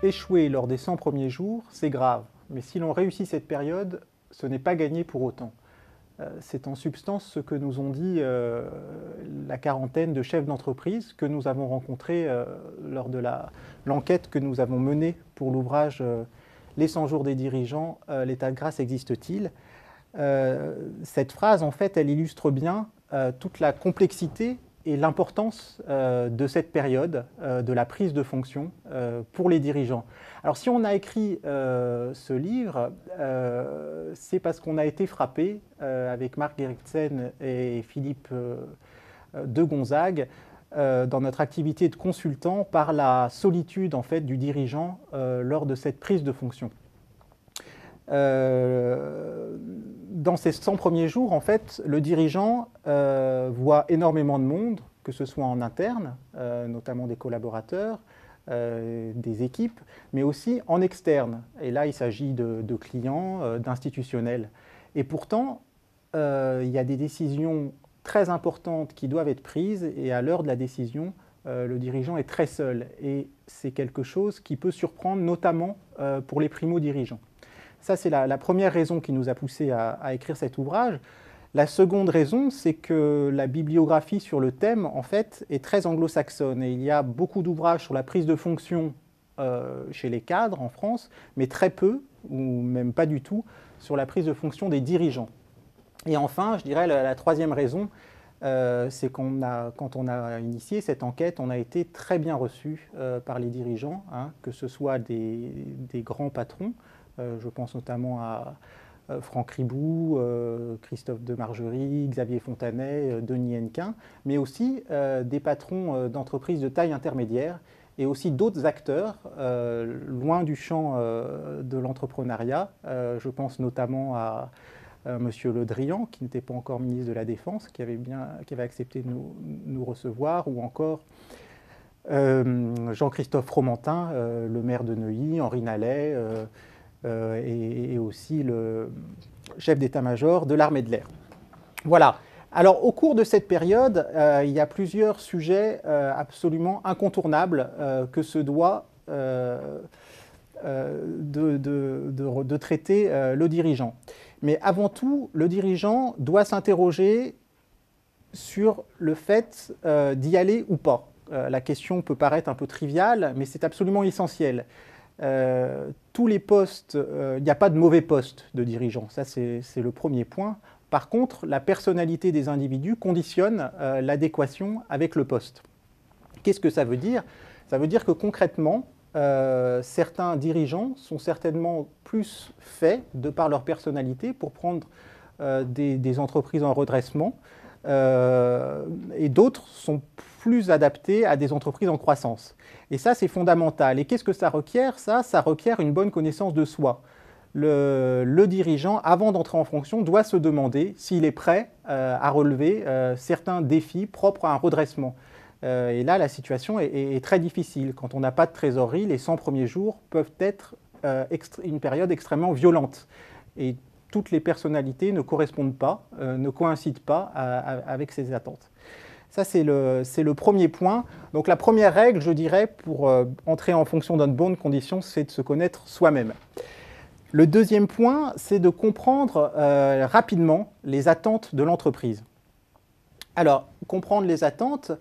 Échouer lors des 100 premiers jours, c'est grave, mais si l'on réussit cette période, ce n'est pas gagné pour autant. C'est en substance ce que nous ont dit la quarantaine de chefs d'entreprise que nous avons rencontrés lors de l'enquête que nous avons menée pour l'ouvrage Les 100 jours des dirigeants, l'état de grâce existe-t-il? Cette phrase, en fait, elle illustre bien toute la complexité et l'importance de cette période de la prise de fonction pour les dirigeants. Alors si on a écrit ce livre, c'est parce qu'on a été frappé avec Marc Gerritsen et Philippe de Gonzague dans notre activité de consultant par la solitude en fait, du dirigeant lors de cette prise de fonction. Dans ces 100 premiers jours, en fait, le dirigeant voit énormément de monde, que ce soit en interne, notamment des collaborateurs, des équipes, mais aussi en externe. Et là, il s'agit de clients, d'institutionnels. Et pourtant, il y a des décisions très importantes qui doivent être prises, et à l'heure de la décision, le dirigeant est très seul. Et c'est quelque chose qui peut surprendre, notamment pour les primo-dirigeants. Ça, c'est la première raison qui nous a poussé à écrire cet ouvrage. La seconde raison, c'est que la bibliographie sur le thème, en fait, est très anglo-saxonne. Et il y a beaucoup d'ouvrages sur la prise de fonction chez les cadres en France, mais très peu, ou même pas du tout, sur la prise de fonction des dirigeants. Et enfin, je dirais, la troisième raison, c'est quand on a initié cette enquête, on a été très bien reçu par les dirigeants, hein, que ce soit des grands patrons, je pense notamment à Franck Ribou, Christophe de Margerie, Xavier Fontanet, Denis Hennequin, mais aussi des patrons d'entreprises de taille intermédiaire et aussi d'autres acteurs loin du champ de l'entrepreneuriat. Je pense notamment à Monsieur Le Drian, qui n'était pas encore ministre de la Défense, qui avait accepté de nous recevoir, ou encore Jean-Christophe Fromentin, le maire de Neuilly, Henri Nallet, et aussi le chef d'état-major de l'armée de l'air. Voilà. Alors, au cours de cette période, il y a plusieurs sujets absolument incontournables que se doit de traiter le dirigeant. Mais avant tout, le dirigeant doit s'interroger sur le fait d'y aller ou pas. La question peut paraître un peu triviale, mais c'est absolument essentiel. Tous les postes, il n'y a pas de mauvais postes de dirigeants, ça c'est le premier point. Par contre, la personnalité des individus conditionne l'adéquation avec le poste. Qu'est-ce que ça veut dire? Ça veut dire que concrètement, certains dirigeants sont certainement plus faits, de par leur personnalité, pour prendre des entreprises en redressement, et d'autres sont plus adaptés à des entreprises en croissance. Et ça, c'est fondamental. Et qu'est-ce que ça requiert? Ça requiert une bonne connaissance de soi. Le dirigeant, avant d'entrer en fonction, doit se demander s'il est prêt à relever certains défis propres à un redressement. Et là, la situation est très difficile. Quand on n'a pas de trésorerie, les 100 premiers jours peuvent être une période extrêmement violente. Et toutes les personnalités ne correspondent pas, ne coïncident pas avec ces attentes. Ça, c'est le premier point. Donc la première règle, je dirais, pour entrer en fonction dans de bonnes conditions, c'est de se connaître soi-même. Le deuxième point, c'est de comprendre rapidement les attentes de l'entreprise. Alors, comprendre les attentes,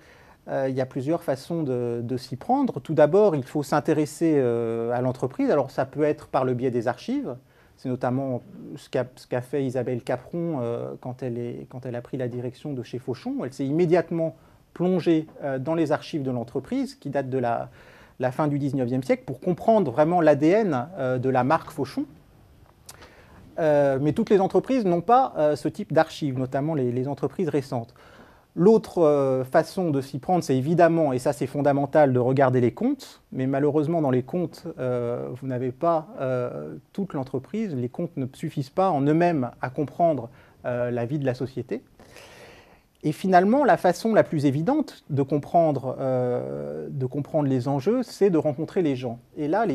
il y a plusieurs façons de s'y prendre. Tout d'abord, il faut s'intéresser à l'entreprise. Alors, ça peut être par le biais des archives. C'est notamment ce qu'a fait Isabelle Capron quand elle a pris la direction de chez Fauchon. Elle s'est immédiatement plongée dans les archives de l'entreprise, qui datent de la fin du 19e siècle, pour comprendre vraiment l'ADN de la marque Fauchon. Mais toutes les entreprises n'ont pas ce type d'archives, notamment les entreprises récentes. L'autre façon de s'y prendre, c'est évidemment, et ça c'est fondamental, de regarder les comptes. Mais malheureusement, dans les comptes, vous n'avez pas toute l'entreprise. Les comptes ne suffisent pas en eux-mêmes à comprendre la vie de la société. Et finalement, la façon la plus évidente de comprendre les enjeux, c'est de rencontrer les gens. Et là,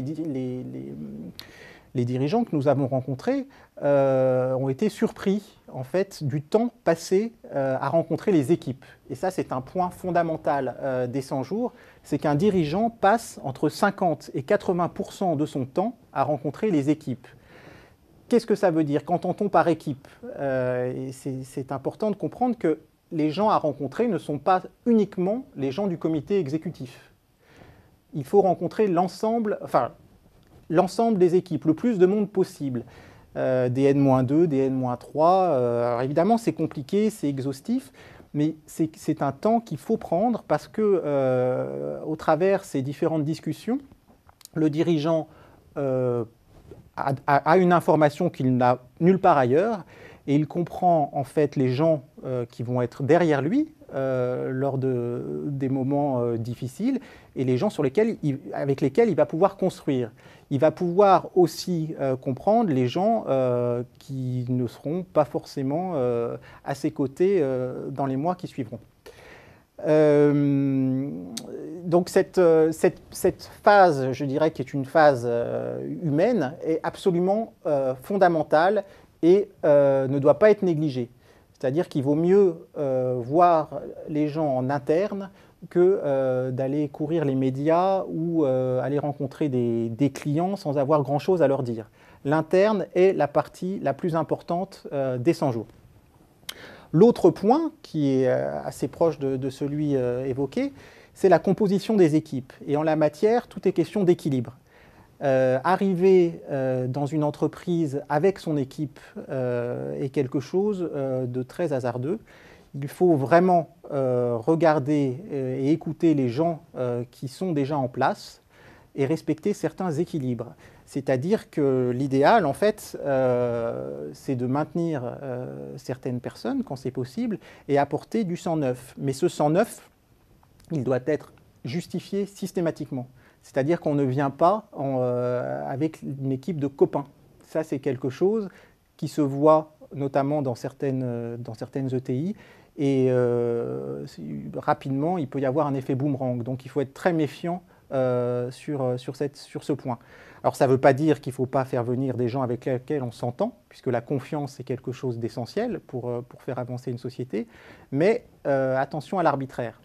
Les dirigeants que nous avons rencontrés ont été surpris en fait, du temps passé à rencontrer les équipes. Et ça, c'est un point fondamental des 100 jours, c'est qu'un dirigeant passe entre 50 et 80% de son temps à rencontrer les équipes. Qu'est-ce que ça veut dire? Qu'entend-on par équipe? C'est important de comprendre que les gens à rencontrer ne sont pas uniquement les gens du comité exécutif. Il faut rencontrer l'ensemble des équipes, le plus de monde possible. Des N-2, des N-3. Alors évidemment, c'est compliqué, c'est exhaustif, mais c'est un temps qu'il faut prendre parce que, au travers ces différentes discussions, le dirigeant a une information qu'il n'a nulle part ailleurs et il comprend en fait les gens qui vont être derrière lui lors des moments difficiles et les gens avec lesquels il va pouvoir construire. Il va pouvoir aussi comprendre les gens qui ne seront pas forcément à ses côtés dans les mois qui suivront. Donc cette phase, je dirais, qui est une phase humaine, est absolument fondamentale et ne doit pas être négligée. C'est-à-dire qu'il vaut mieux voir les gens en interne que d'aller courir les médias ou aller rencontrer des clients sans avoir grand-chose à leur dire. L'interne est la partie la plus importante des 100 jours. L'autre point, qui est assez proche de celui évoqué, c'est la composition des équipes. Et en la matière, tout est question d'équilibre. Arriver dans une entreprise avec son équipe est quelque chose de très hasardeux. Il faut vraiment regarder et écouter les gens qui sont déjà en place et respecter certains équilibres. C'est-à-dire que l'idéal, en fait, c'est de maintenir certaines personnes quand c'est possible et apporter du sang neuf. Mais ce sang neuf, il doit être justifié systématiquement. C'est-à-dire qu'on ne vient pas avec une équipe de copains. Ça, c'est quelque chose qui se voit notamment dans certaines ETI. Et rapidement, il peut y avoir un effet boomerang. Donc, il faut être très méfiant sur ce point. Alors, ça ne veut pas dire qu'il ne faut pas faire venir des gens avec lesquels on s'entend, puisque la confiance est quelque chose d'essentiel pour faire avancer une société, mais attention à l'arbitraire.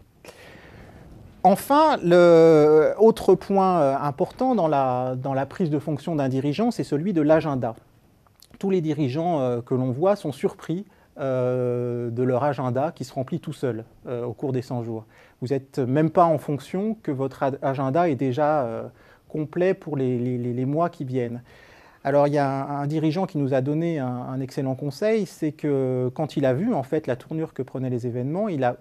Enfin, l'autre point important dans la prise de fonction d'un dirigeant, c'est celui de l'agenda. Tous les dirigeants que l'on voit sont surpris de leur agenda qui se remplit tout seul au cours des 100 jours. Vous n'êtes même pas en fonction que votre agenda est déjà complet pour les mois qui viennent. Alors il y a un dirigeant qui nous a donné un excellent conseil, c'est que quand il a vu en fait la tournure que prenaient les événements, il a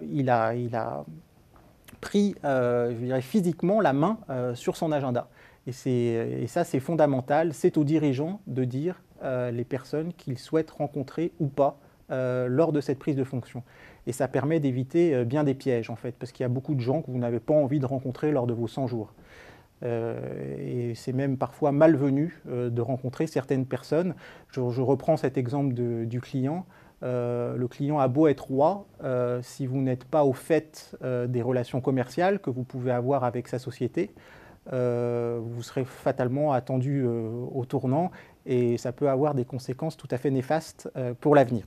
pris je dirais, physiquement la main sur son agenda. Et ça c'est fondamental, c'est aux dirigeants de dire les personnes qu'ils souhaitent rencontrer ou pas lors de cette prise de fonction. Et ça permet d'éviter bien des pièges en fait, parce qu'il y a beaucoup de gens que vous n'avez pas envie de rencontrer lors de vos 100 jours. Et c'est même parfois malvenu de rencontrer certaines personnes. Je reprends cet exemple du client. Le client a beau être roi, si vous n'êtes pas au fait des relations commerciales que vous pouvez avoir avec sa société, vous serez fatalement attendu au tournant et ça peut avoir des conséquences tout à fait néfastes pour l'avenir.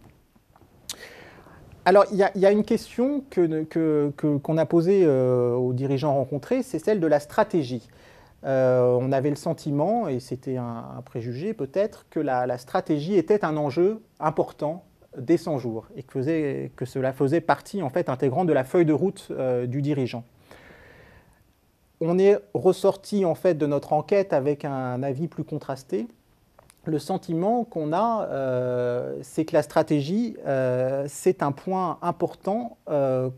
Alors, il y a une question qu'on a posée aux dirigeants rencontrés, c'est celle de la stratégie. On avait le sentiment, et c'était un préjugé peut-être, que la stratégie était un enjeu important des 100 jours et que cela faisait partie en fait intégrante de la feuille de route du dirigeant. On est ressorti en fait de notre enquête avec un avis plus contrasté. Le sentiment qu'on a, c'est que la stratégie, c'est un point important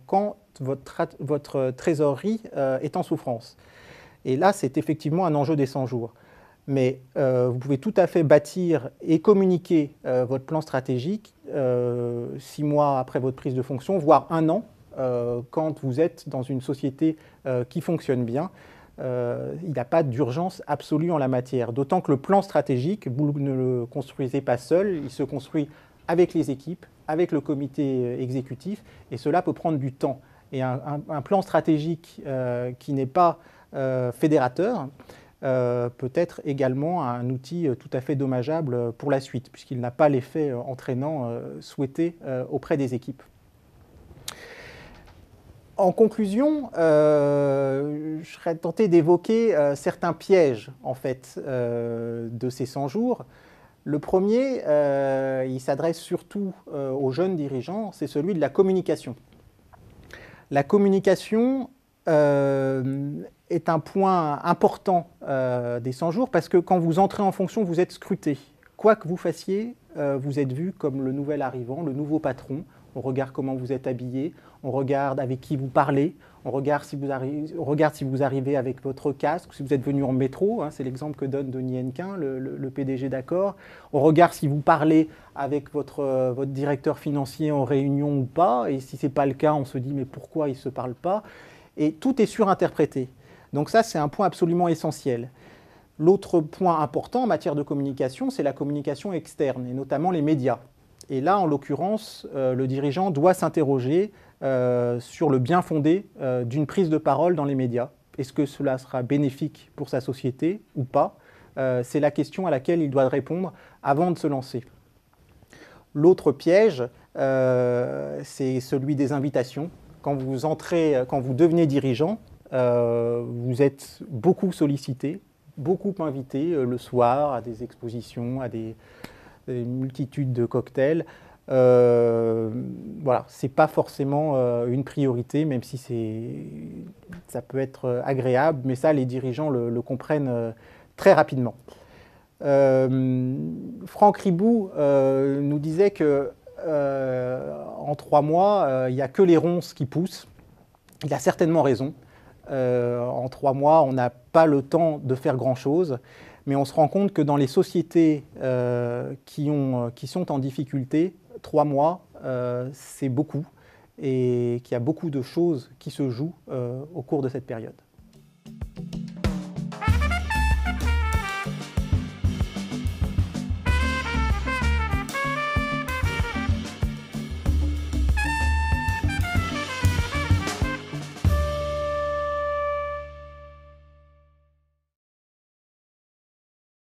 quand votre trésorerie est en souffrance. Et là, c'est effectivement un enjeu des 100 jours. Mais vous pouvez tout à fait bâtir et communiquer votre plan stratégique 6 mois après votre prise de fonction, voire 1 an, quand vous êtes dans une société qui fonctionne bien. Il n'y a pas d'urgence absolue en la matière. D'autant que le plan stratégique, vous ne le construisez pas seul, il se construit avec les équipes, avec le comité exécutif, et cela peut prendre du temps. Et un plan stratégique qui n'est pas fédérateur peut être également un outil tout à fait dommageable pour la suite, puisqu'il n'a pas l'effet entraînant souhaité auprès des équipes. En conclusion, je serais tenté d'évoquer certains pièges en fait, de ces 100 jours. Le premier, il s'adresse surtout aux jeunes dirigeants, c'est celui de la communication. La communication est un point important des 100 jours parce que quand vous entrez en fonction, vous êtes scruté. Quoi que vous fassiez, vous êtes vu comme le nouvel arrivant, le nouveau patron. On regarde comment vous êtes habillé, on regarde avec qui vous parlez, on regarde si vous arrivez avec votre casque, si vous êtes venu en métro, hein, c'est l'exemple que donne Denis Hennequin, le PDG d'Accor. On regarde si vous parlez avec votre directeur financier en réunion ou pas, et si ce n'est pas le cas, on se dit mais pourquoi il ne se parle pas? Et tout est surinterprété. Donc ça, c'est un point absolument essentiel. L'autre point important en matière de communication, c'est la communication externe, et notamment les médias. Et là, en l'occurrence, le dirigeant doit s'interroger sur le bien fondé d'une prise de parole dans les médias. Est-ce que cela sera bénéfique pour sa société ou pas? C'est la question à laquelle il doit répondre avant de se lancer. L'autre piège, c'est celui des invitations. Quand vous devenez dirigeant, vous êtes beaucoup sollicité, beaucoup invité le soir à des expositions, à des multitudes de cocktails. Voilà, c'est pas forcément une priorité, même si ça peut être agréable, mais ça, les dirigeants le comprennent très rapidement. Franck Ribou nous disait que en 3 mois, il n'y a que les ronces qui poussent. Il a certainement raison. En 3 mois, on n'a pas le temps de faire grand-chose, mais on se rend compte que dans les sociétés qui sont en difficulté, 3 mois, c'est beaucoup, et qu'il y a beaucoup de choses qui se jouent au cours de cette période.